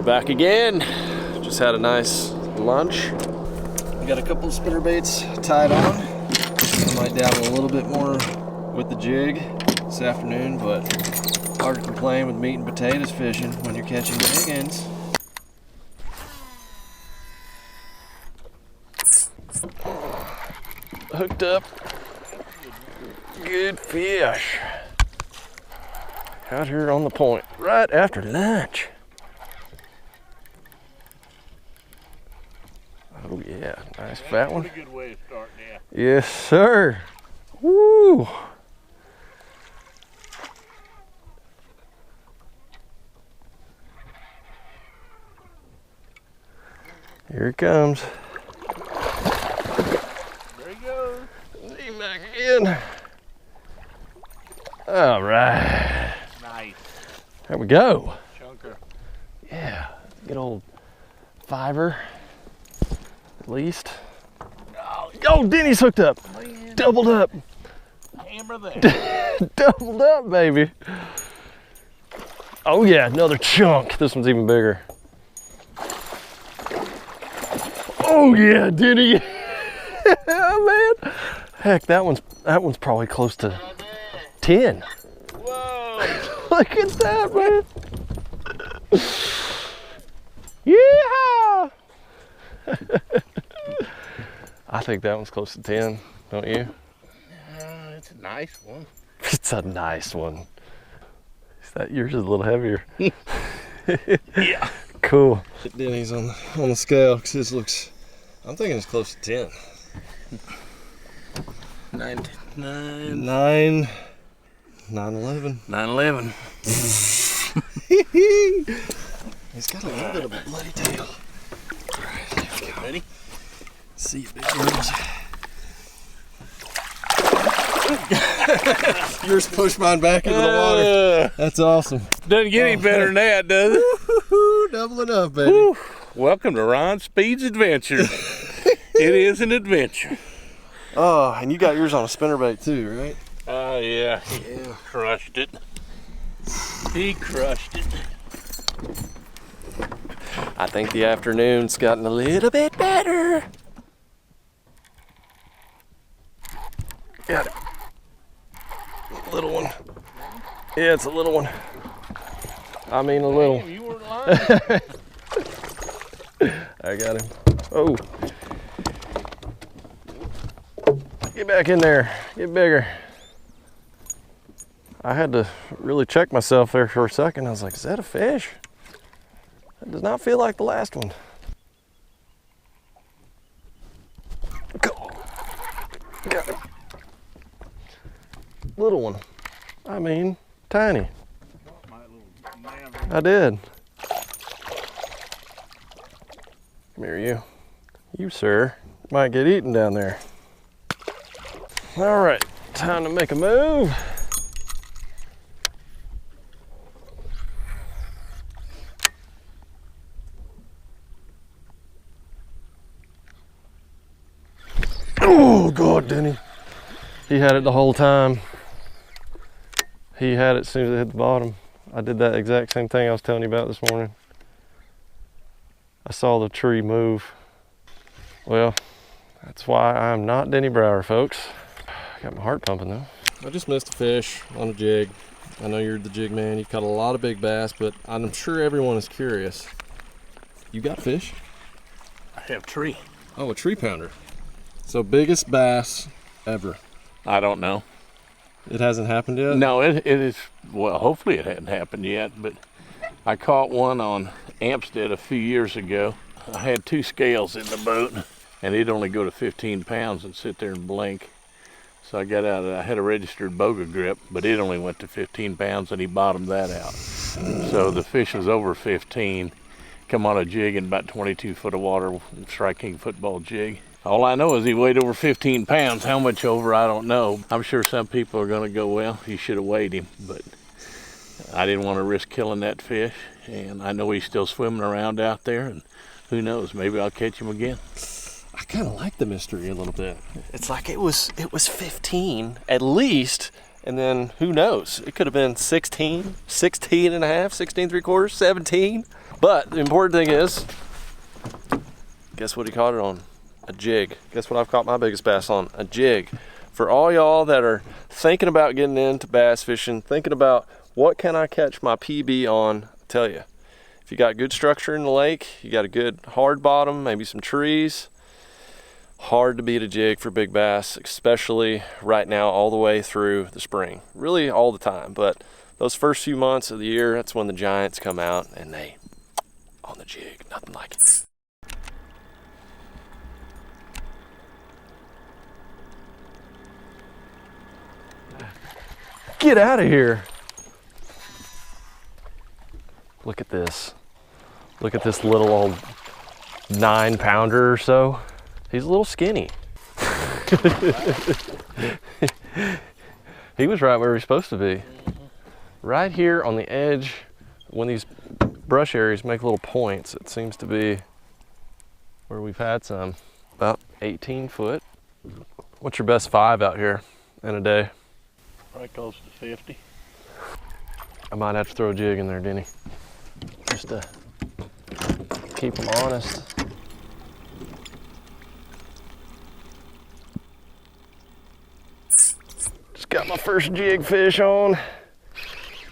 Back again. Just had a nice lunch. We got a couple of spinnerbaits tied on. I might dabble a little bit more with the jig this afternoon, but hard to complain with meat and potatoes fishing when you're catching big ends. Hooked up. Good fish. Out here on the point right after lunch. Oh yeah, nice fat one. Pretty good way to start now. Yes, sir. Woo! Here it comes. There he goes. See him back again. All right. Nice. There we go. Chunker. Yeah, good old fiver. At least. Oh, Denny's hooked up. Man. Doubled up. Hammer that. Doubled up, baby. Oh yeah, another chunk. This one's even bigger. Oh yeah, Denny. Oh man. Heck, that one's probably close to 10. Whoa. Look at that, man. Yeah. I think that one's close to 10, don't you? It's a nice one. It's a nice one. Yours is a little heavier. Yeah. Cool. Denny's on the scale because this looks, I'm thinking it's close to 10. 9, 11. 9/11. He's got a little bit of a bloody tail. All right, there we go. Ready? See you, big girls. Yours pushed mine back into the water. That's awesome. Doesn't get any better than that, does it? Doubling up, baby. Woo. Welcome to Ron Speed's Adventure. It is an adventure. Oh, and you got yours on a spinnerbait too, right? Oh, yeah. Yeah. Crushed it. He crushed it. I think the afternoon's gotten a little bit better. Got it. Little one. Yeah, it's a little one. I mean a little. Damn, you weren't lying. I got him. Oh. Get back in there. Get bigger. I had to really check myself there for a second. I was like, is that a fish? That does not feel like the last one. Go. Got it. Little one. I mean, tiny. I did. Come here, you. You, sir, might get eaten down there. All right, time to make a move. Oh, God, Denny. He had it the whole time. He had it as soon as it hit the bottom. I did that exact same thing I was telling you about this morning. I saw the tree move. Well, that's why I'm not Denny Brauer, folks. Got my heart pumping though. I just missed a fish on a jig. I know you're the jig man. You caught a lot of big bass, but I'm sure everyone is curious. You got fish? I have tree. Oh, a tree pounder. So biggest bass ever. I don't know. It hasn't happened yet? No, it is, well, hopefully it hadn't happened yet, but I caught one on Amstead a few years ago. I had 2 scales in the boat, and it'd only go to 15 pounds and sit there and blink. So I got out, I had a registered boga grip, but it only went to 15 pounds, and he bottomed that out. So the fish was over 15, come on a jig in about 22 foot of water, Strike King football jig. All I know is he weighed over 15 pounds. How much over, I don't know. I'm sure some people are gonna go, well, you should have weighed him, but I didn't want to risk killing that fish, and I know he's still swimming around out there, and who knows, maybe I'll catch him again. I kind of like the mystery a little bit. It's like it was 15 at least, and then who knows? It could have been 16, 16 and a half, 16 3/4, 17. But the important thing is, guess what he caught it on? A jig. Guess what I've caught my biggest bass on? A jig. For all y'all that are thinking about getting into bass fishing, thinking about what can I catch my PB on, I tell you, if you got good structure in the lake, you got a good hard bottom, maybe some trees, hard to beat a jig for big bass, especially right now all the way through the spring. Really all the time, but those first few months of the year, that's when the giants come out and they on the jig, nothing like it. Get out of here. Look at this. Look at this little old 9-pounder or so. He's a little skinny. He was right where he's supposed to be. Right here on the edge, when these brush areas make little points, it seems to be where we've had some. About 18 foot. What's your best 5 out here in a day? Probably close to 50. I might have to throw a jig in there, Denny, just to keep them honest. Just got my first jig fish on.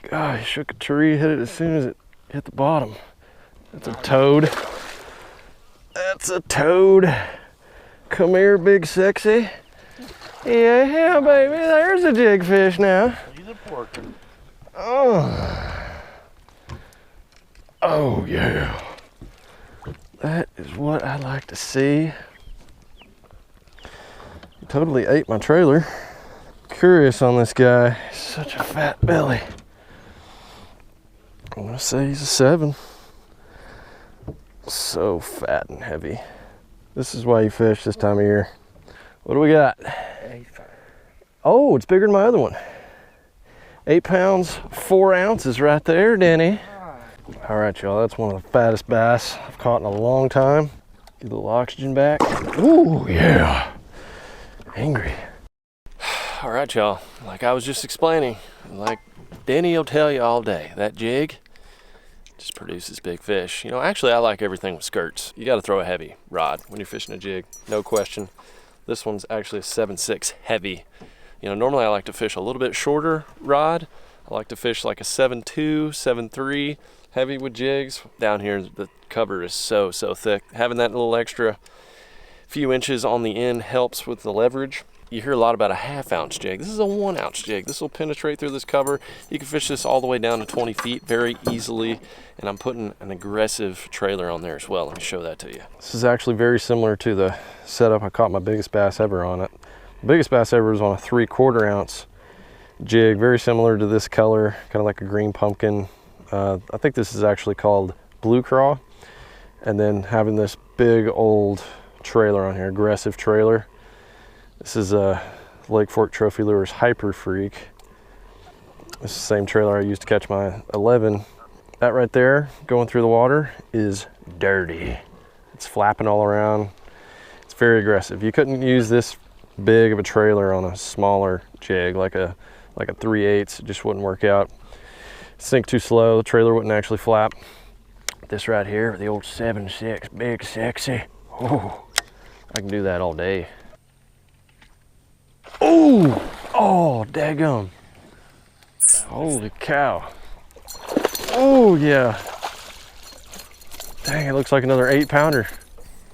God, he shook a tree, hit it as soon as it hit the bottom. That's a toad. That's a toad. Come here, big sexy. Yeah, baby, there's a jig fish now. He's a porker. Oh. Oh, yeah. That is what I like to see. He totally ate my trailer. Curious on this guy. Such a fat belly. I'm gonna say he's a 7. So fat and heavy. This is why you fish this time of year. What do we got? 8. Oh, it's bigger than my other one. 8 pounds, 4 ounces right there, Denny. All right, y'all, that's one of the fattest bass I've caught in a long time. Get a little oxygen back. Ooh, yeah. Angry. All right, y'all, like I was just explaining, like Denny will tell you all day, that jig just produces big fish. You know, actually, I like everything with skirts. You got to throw a heavy rod when you're fishing a jig, no question. This one's actually a 7.6 heavy. You know, normally I like to fish a little bit shorter rod. I like to fish like a 7.2, 7.3 heavy with jigs. Down here, the cover is so thick. Having that little extra few inches on the end helps with the leverage. You hear a lot about a 1/2 ounce jig. This is a 1 ounce jig. This will penetrate through this cover. You can fish this all the way down to 20 feet very easily. And I'm putting an aggressive trailer on there as well. Let me show that to you. This is actually very similar to the setup I caught my biggest bass ever on it. The biggest bass ever was on a 3/4 ounce jig, very similar to this color, kind of like a green pumpkin. I think this is actually called blue craw. And then having this big old trailer on here, aggressive trailer. This is a Lake Fork Trophy Lures Hyper Freak. This is the same trailer I used to catch my 11. That right there, going through the water, is dirty. It's flapping all around. It's very aggressive. You couldn't use this big of a trailer on a smaller jig, like a 3/8. It just wouldn't work out. Sink too slow, the trailer wouldn't actually flap. This right here, the old 7.6, big sexy. Oh, I can do that all day. Oh, daggum. Holy cow. Oh, yeah. Dang, it looks like another 8-pounder.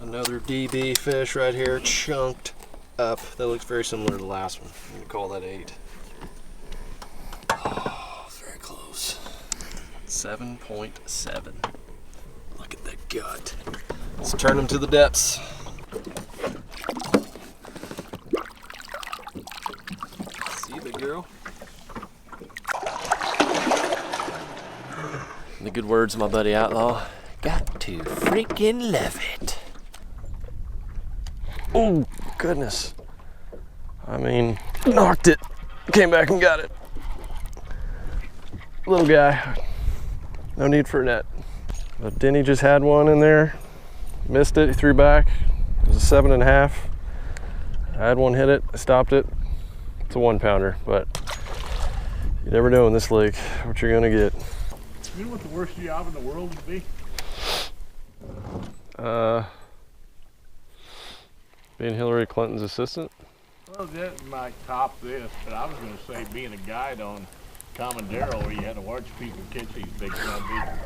Another DB fish right here, chunked up. That looks very similar to the last one. I'm gonna call that 8. Oh, very close. 7.7. Look at the gut. Let's turn them to the depths. See, big girl? The good words of my buddy Outlaw. Got to freaking love it. Oh, goodness. I mean, knocked it. Came back and got it. Little guy. No need for a net. But Denny just had one in there. Missed it, he threw back. It was a 7.5. I had one hit it, I stopped it. It's a 1-pounder, but you never know in this lake what you're gonna get. You know what the worst job in the world would be? Being Hillary Clinton's assistant. Well, that might top this, but I was going to say being a guide on Commandero where you had to watch people catch these big sunbeams.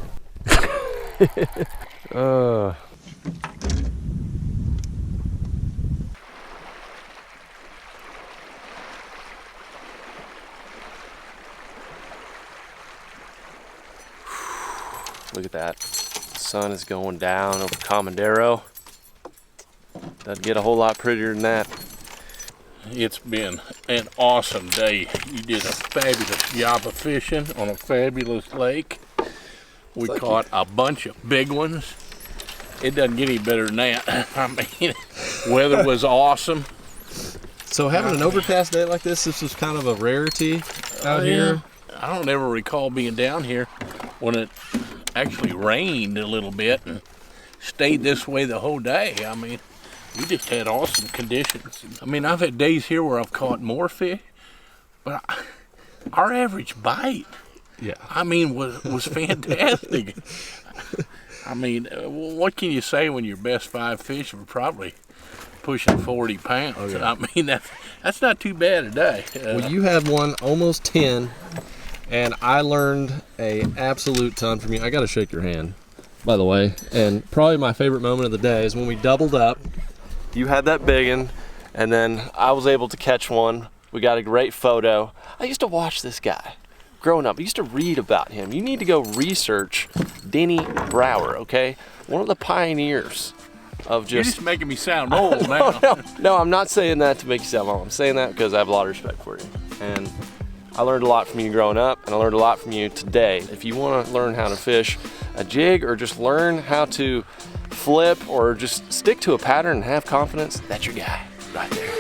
Look at that. The sun is going down over Commandero. Doesn't get a whole lot prettier than that. It's been an awesome day. You did a fabulous job of fishing on a fabulous lake. We caught a bunch of big ones. It doesn't get any better than that. I mean, weather was awesome. So having an overcast day like this was kind of a rarity out here. I don't ever recall being down here when it actually rained a little bit and stayed this way the whole day. I mean, we just had awesome conditions. I mean, I've had days here where I've caught more fish, but our average bite, I mean, was fantastic. I mean, what can you say when your best 5 fish were probably pushing 40 pounds? Oh, yeah. I mean, that's not too bad a day. Well, you had one almost 10, and I learned an absolute ton from you. I got to shake your hand, by the way. And probably my favorite moment of the day is when we doubled up. You had that big one, and then I was able to catch one. We got a great photo. I used to watch this guy growing up. I used to read about him. You need to go research Denny Brauer, okay? One of the pioneers of You're just... just making me sound old now. No, I'm not saying that to make you sound old. I'm saying that because I have a lot of respect for you. And I learned a lot from you growing up, and I learned a lot from you today. If you want to learn how to fish a jig or just learn how to flip or just stick to a pattern and have confidence, that's your guy right there.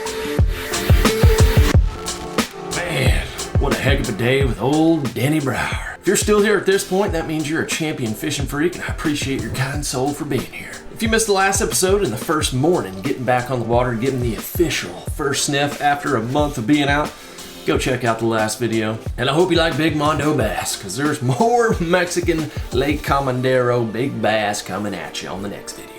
Man, what a heck of a day with old Denny Brauer. If you're still here at this point, that means you're a champion fishing freak, and I appreciate your kind soul for being here. If you missed the last episode and the first morning, getting back on the water, getting the official first sniff after a month of being out, go check out the last video. And I hope you like big Mondo bass, because there's more Mexican Lake Commandero big bass coming at you on the next video.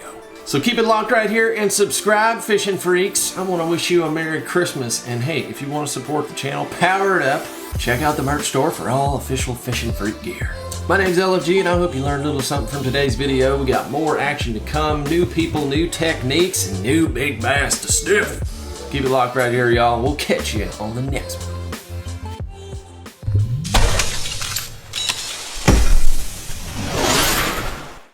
So keep it locked right here and subscribe, fishing freaks. I want to wish you a Merry Christmas. And hey, if you want to support the channel, power it up. Check out the merch store for all official fishing freak gear. My name's LFG, and I hope you learned a little something from today's video. We got more action to come, new people, new techniques, and new big bass to sniff. Keep it locked right here, y'all. We'll catch you on the next one.